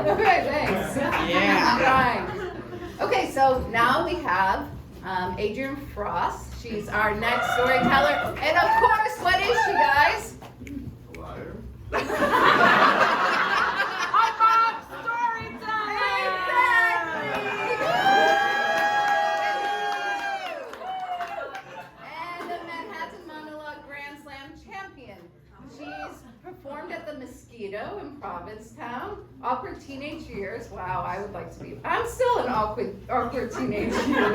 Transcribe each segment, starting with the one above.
Okay, thanks. Yeah. Right. Okay, so now we have Adrienne Frost. She's our next storyteller. And of course, what is she, guys? A liar. And the Manhattan Monologue Grand Slam champion. She's performed at the Mosquito in Provincetown. Awkward teenage years. Wow, I would like to be. I'm still in awkward teenage years.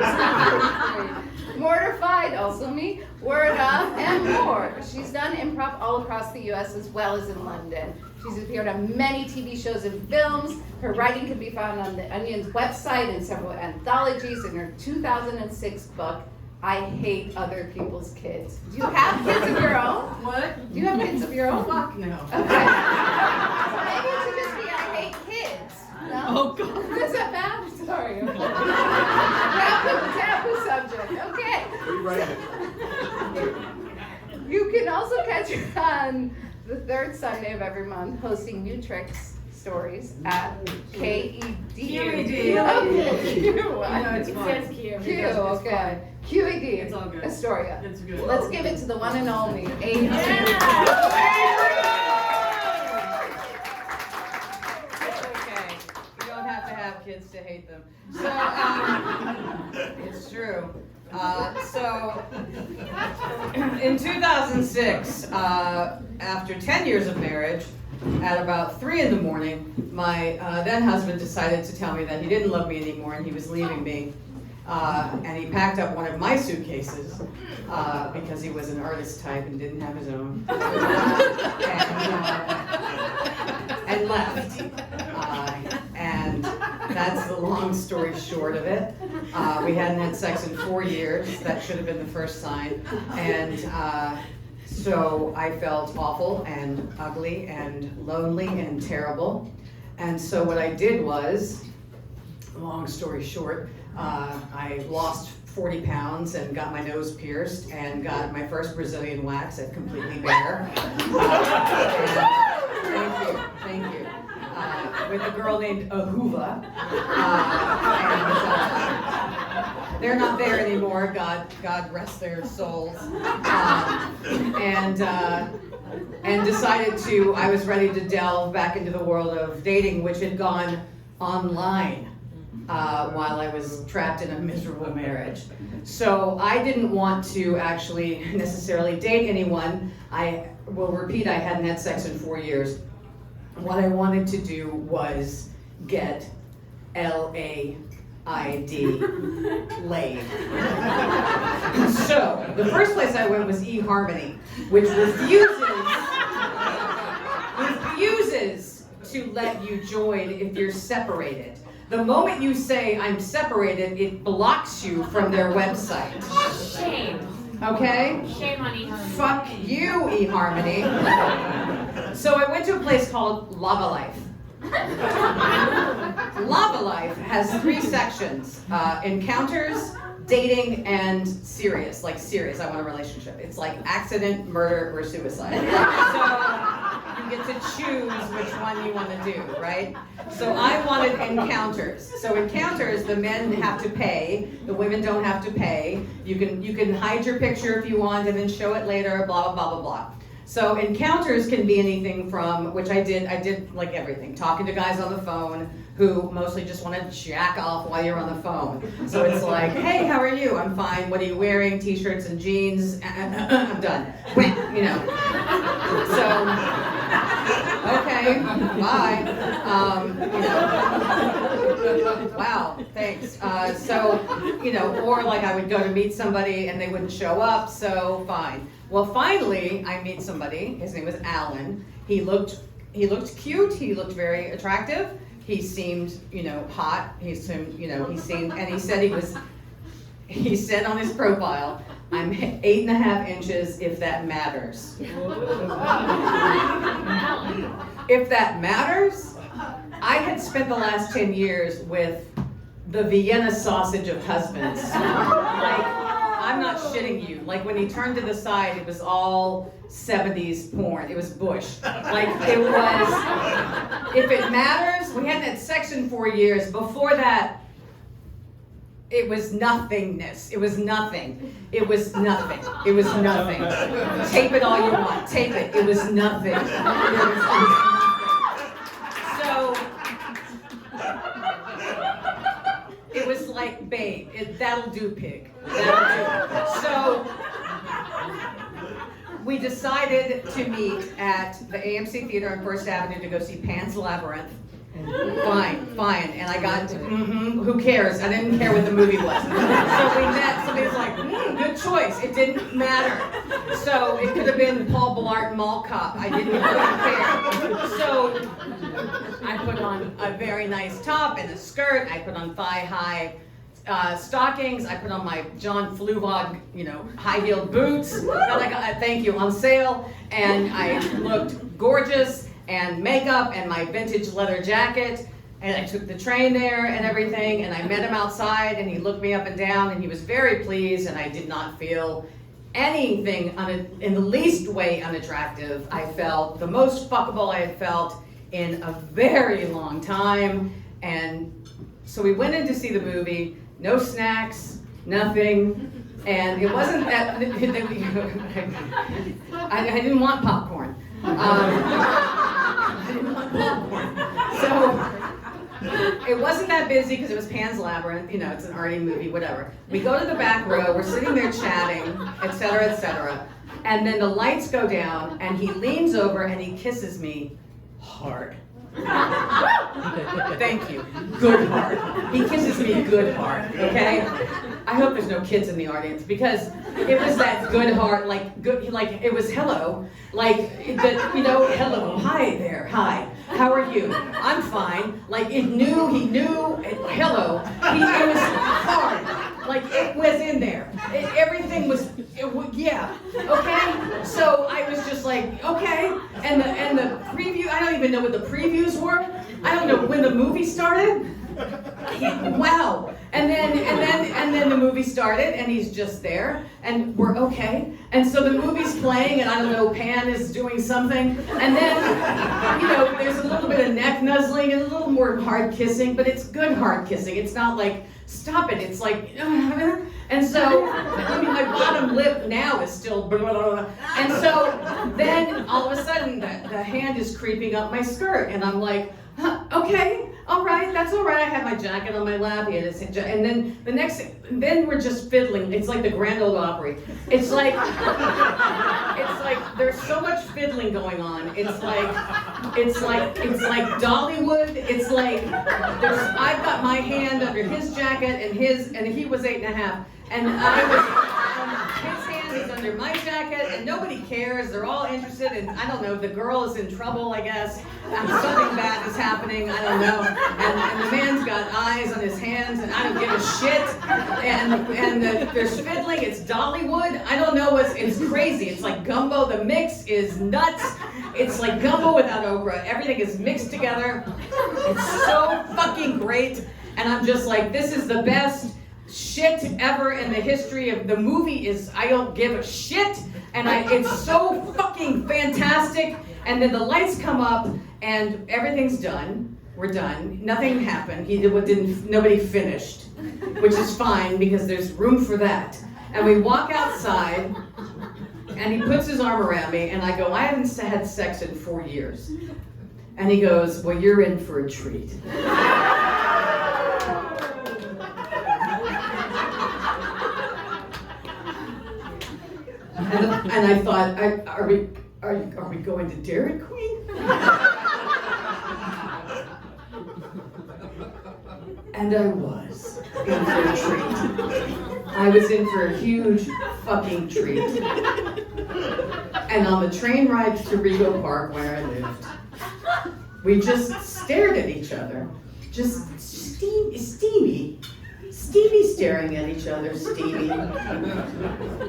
Mortified, also me. Word Up, and more. She's done improv all across the U.S. as well as in London. She's appeared on many TV shows and films. Her writing can be found on the Onion's website and several anthologies. In her 2006 book, I Hate Other People's Kids. Do you have kids of your own? What? Do you have kids of your own? Fuck no. Okay. So maybe it should just be I hate kids. No? Oh God. Does that matter? Sorry. Taboo subject. Okay. Rewrite it. You can also catch her on the third Sunday of every month, hosting New Tricks stories at KED. QED. Okay. Q. It's It fine. says Q. Q. Okay. QED. It's all good. Astoria. It's good. Let's give it to the one and only Adrienne. It's okay. You don't have to have kids to hate them. So, it's true. So, in 2006, after 10 years of marriage, at about 3 in the morning, my then husband decided to tell me that he didn't love me anymore and he was leaving me. And he packed up one of my suitcases because he was an artist type and didn't have his own, and left. And that's the long story short of it. We hadn't had sex in 4 years. That should have been the first sign. And so I felt awful and ugly and lonely and terrible. And so what I did was, long story short, I lost 40 pounds and got my nose pierced and got my first Brazilian wax at Completely Bare. Thank you. With a girl named Ahuva. They're not there anymore, God rest their souls. And decided I was ready to delve back into the world of dating, which had gone online. While I was trapped in a miserable marriage. So I didn't want to actually necessarily date anyone. I will repeat, I hadn't had sex in 4 years. What I wanted to do was get LAID laid. So the first place I went was eHarmony, which refuses to let you join if you're separated. The moment you say, I'm separated, it blocks you from their website. Shame. Okay? Shame on eHarmony. Fuck you, eHarmony. So I went to a place called Lava Life. Lava Life has 3 sections. Encounters, dating, and serious. Like serious, I want a relationship. It's like accident, murder, or suicide. So you get to choose which one you want to do, right? So I wanted encounters. So encounters, the men have to pay, the women don't have to pay. You can hide your picture if you want and then show it later, blah, blah, blah, blah, blah. So encounters can be anything from, which I did like everything. Talking to guys on the phone who mostly just want to jack off while you're on the phone. So it's like, hey, how are you? I'm fine. What are you wearing? T-shirts and jeans. I'm done. You know. So, okay, bye. Wow, thanks. Or like I would go to meet somebody and they wouldn't show up, so fine. Well, finally, I meet somebody. His name was Alan. He looked cute. He looked very attractive. He seemed, hot. He seemed, and he said on his profile, I'm 8.5 inches, if that matters. If that matters, I had spent the last 10 years with the Vienna sausage of husbands. I'm not shitting you. Like when he turned to the side, it was all 70s porn. It was Bush. Like it was, if it matters, We hadn't had sex in 4 years. Before that, it was nothingness. It was nothing. It was nothing. It was nothing. Tape it all you want. Tape it. It was nothing. It was nothing. So, it was like, babe, that'll do, pig. That'll do. So, we decided to meet at the AMC Theater on First Avenue to go see Pan's Labyrinth. Fine. And I got, who cares? I didn't care what the movie was. So we met, somebody's like, good choice. It didn't matter. So it could have been Paul Blart Mall Cop. I didn't really care. So I put on a very nice top and a skirt. I put on thigh-high stockings. I put on my John Fluvog, high-heeled boots that I got, thank you, on sale. And I looked gorgeous. And makeup and my vintage leather jacket, and I took the train there and everything, and I met him outside, and he looked me up and down, and he was very pleased, and I did not feel anything in the least way unattractive. I felt the most fuckable I had felt in a very long time, and so we went in to see the movie, no snacks, nothing, and it wasn't that, I didn't want popcorn. So it wasn't that busy because it was Pan's Labyrinth, it's an arty movie, whatever. We go to the back row, we're sitting there chatting, etc. And then the lights go down and he leans over and he kisses me hard. Thank you. Good hard. He kisses me good hard, okay? I hope there's no kids in the audience because it was that good hard, like it was hello, hello, hi there, hi, how are you? I'm fine. Like he knew, hello. It was hard. Like it was in there. Everything was, yeah, okay? So I was just like, okay. And the preview, I don't even know what the previews were. I don't know when the movie started. Wow. And then the movie started and he's just there and we're okay. And so the movie's playing and I don't know, Pan is doing something. And then, there's a little bit of neck nuzzling and a little more hard kissing, but it's good hard kissing. It's not like, stop it. It's like, and so, my bottom lip now is still blah, blah, blah. And so then all of a sudden the hand is creeping up my skirt and I'm like, okay, all right, that's all right. I had my jacket on my lap, he had his, and then then we're just fiddling. It's like the Grand Ole Opry. It's like there's so much fiddling going on. It's like Dollywood. It's like I've got my hand under his jacket and he was 8.5, and his hand is under my jacket, and nobody cares. They're all interested, and I don't know. The girl is in trouble, I guess. Something bad is happening. I don't know. And the man's got eyes on his hands, and I don't give a shit. And there's fiddling. It's Dollywood. I don't know. It's crazy. It's like gumbo. The mix is nuts. It's like gumbo without okra. Everything is mixed together. It's so fucking great. And I'm just like, this is the best shit ever in the history of the movie. I don't give a shit, and it's so fucking fantastic. And then the lights come up and everything's done. We're done. Nothing happened. Nobody finished, which is fine because there's room for that. And we walk outside and he puts his arm around me and I go, I haven't had sex in 4 years. And he goes, well, you're in for a treat. And I thought, are we going to Dairy Queen? And I was in for a treat. I was in for a huge fucking treat. And on the train ride to Rego Park where I lived, we just stared at each other. Just steamy staring at each other, steamy.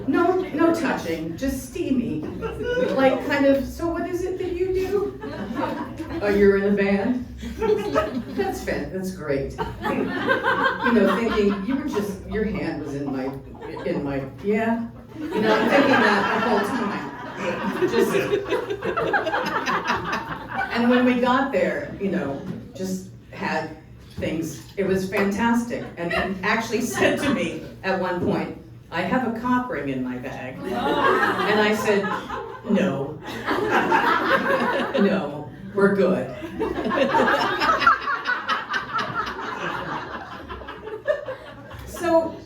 No touching, just steamy. Like kind of, so what is it that you do? Oh, you're in a band? That's great. Thinking, your hand was in my, yeah? I'm thinking that the whole time. And when we got there, just had things, it was fantastic. And he actually said to me at one point, I have a cock ring in my bag. And I said, no. No, we're good. So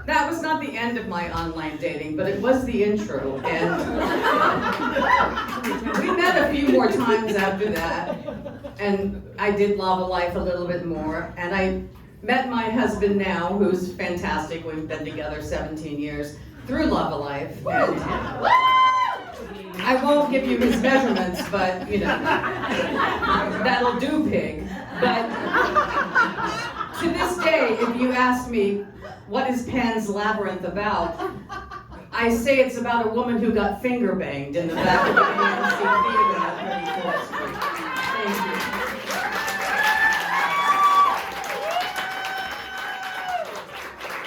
that was not the end of my online dating, but it was the intro. And we met a few more times after that. And I did Lava Life a little bit more. And I met my husband now, who's fantastic. We've been together 17 years through Lava Life. And I won't give you his measurements, but that'll do, pig. But to this day, if you ask me, what is Pan's Labyrinth about? I say it's about a woman who got finger banged in the back of the AMC theater on 34th Street. Thank you.